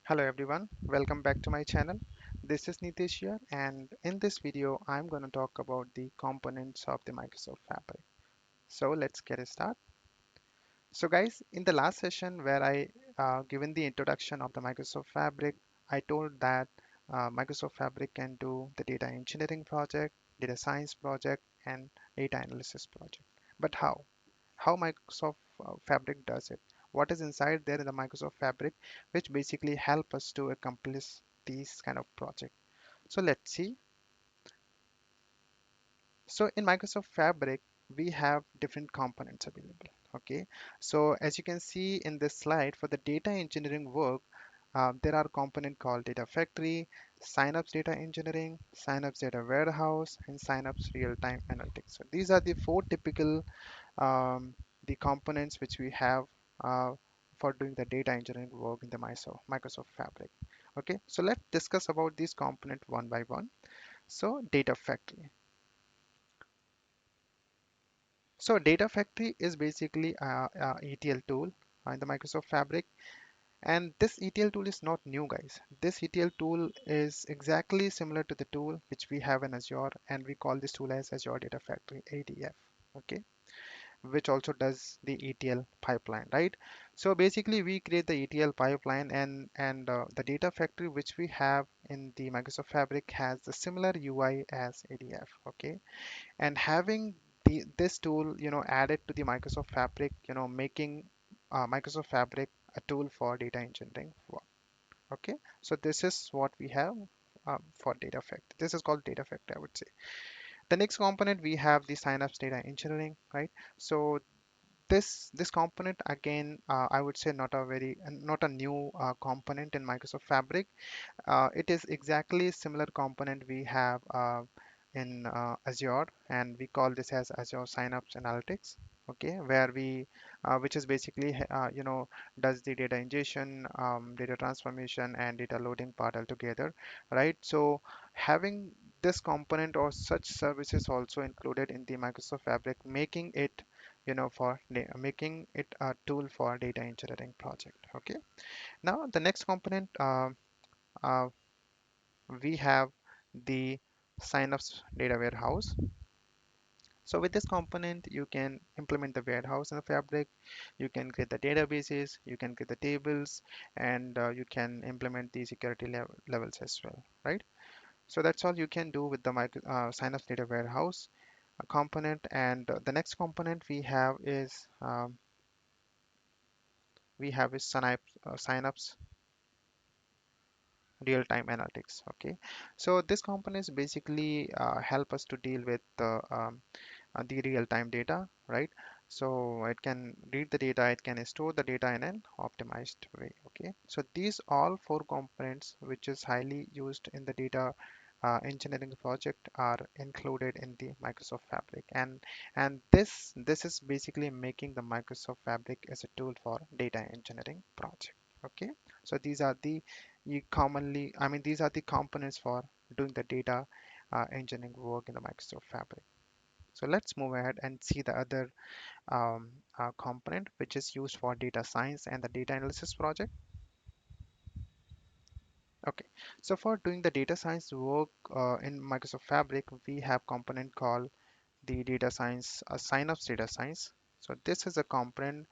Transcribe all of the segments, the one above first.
Hello everyone, welcome back to my channel. This is Nitish here, and in this video I'm going to talk about the components of the Microsoft Fabric. So let's get it started. So guys, in the last session where I given the introduction of the Microsoft Fabric, I told that Microsoft Fabric can do the data engineering project, data science project, and data analysis project. But how? How Microsoft Fabric does it? What is inside there in the Microsoft Fabric, which basically help us to accomplish these kind of project. So let's see. So in Microsoft Fabric, we have different components available. Okay. So as you can see in this slide, for the data engineering work, there are component called Data Factory, Synapse Data Engineering, Synapse Data Warehouse, and Synapse Real-Time Analytics. So these are the four typical um, the components which we have uh, for doing the data engineering work in the Microsoft Fabric. Okay, so let's discuss about these components one by one. So data factory. So data factory is basically a ETL tool in the Microsoft Fabric. And this ETL tool is not new, guys. This ETL tool is exactly similar to the tool which we have in Azure, and we call this tool as Azure Data Factory, ADF. Okay, which also does the ETL pipeline, right? So basically, we create the ETL pipeline, and the data factory which we have in the Microsoft Fabric has the similar UI as ADF, okay? And having this tool, added to the Microsoft Fabric, making Microsoft Fabric a tool for data engineering, okay? So this is what we have for data factory. This is called data factory, I would say. The next component we have the Synapse data engineering, right? So this component again, I would say not a new component in Microsoft Fabric. It is exactly similar component we have in Azure, and we call this as Azure Synapse Analytics. Okay, where which is basically does the data ingestion, data transformation, and data loading part altogether, right? So having this component or such services also included in the Microsoft Fabric, making it making it a tool for data engineering project. Okay, now the next component uh, we have the Synapse data warehouse. So with this component, you can implement the warehouse in the Fabric. You can create the databases, you can create the tables, and you can implement the security levels as well, right? So that's all you can do with the Synapse data warehouse component. And the next component we have is Synapse real-time analytics. Okay, so this components basically help us to deal with the real-time data, right? So it can read the data, it can store the data in an optimized way. Okay, so these all four components which is highly used in the data engineering project are included in the Microsoft Fabric, and this is basically making the Microsoft Fabric as a tool for data engineering project. Okay, so these are the these are the components for doing the data engineering work in the Microsoft Fabric. So let's move ahead and see the other component which is used for data science and the data analysis project. Okay, so for doing the data science work in Microsoft Fabric, we have component called the data science, Synapse data science. So this is a component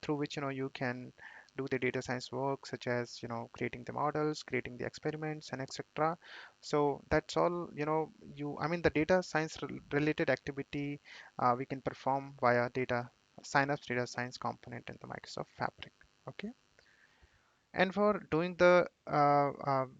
through which you can do the data science work, such as creating the models, creating the experiments, and etc. So that's all the data science related activity we can perform via data Synapse data science component in the Microsoft Fabric. Okay. And for doing the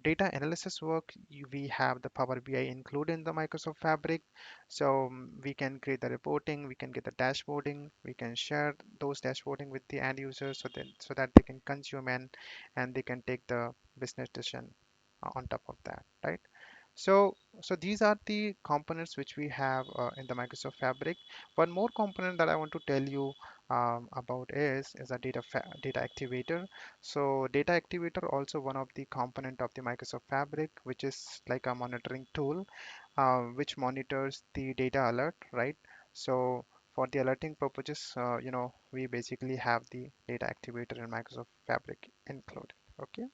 data analysis work, we have the Power BI included in the Microsoft Fabric. So we can create the reporting, we can get the dashboarding, we can share those dashboarding with the end users so that they can consume and they can take the business decision on top of that, right? So these are the components which we have in the Microsoft Fabric. One more component that I want to tell you about is a data activator. So data activator also one of the component of the Microsoft Fabric, which is like a monitoring tool, which monitors the data alert, right? So for the alerting purposes, we basically have the data activator in Microsoft Fabric included. Okay.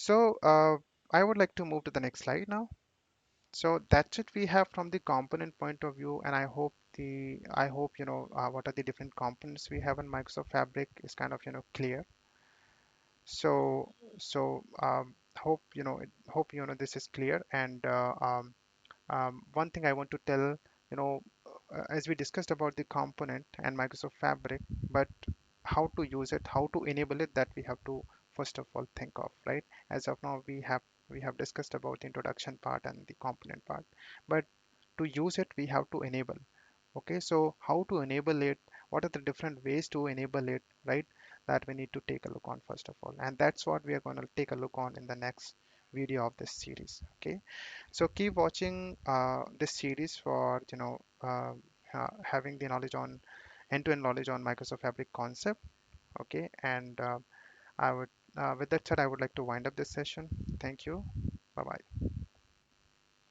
So I would like to move to the next slide now. So that's it we have from the component point of view, and I hope what are the different components we have in Microsoft Fabric is kind of clear. So hope this is clear. And one thing I want to tell, as we discussed about the component and Microsoft Fabric, but how to use it, how to enable it, that we have to first of all think of, right? As of now, we have discussed about the introduction part and the component part, but to use it, we have to enable. Okay, so how to enable it? What are the different ways to enable it, right? That we need to take a look on first of all, and that's what we are going to take a look on in the next video of this series. Okay, so keep watching this series for having the knowledge on end-to-end knowledge on Microsoft Fabric concept. Okay, and I would with that said, I would like to wind up this session. Thank you. Bye bye.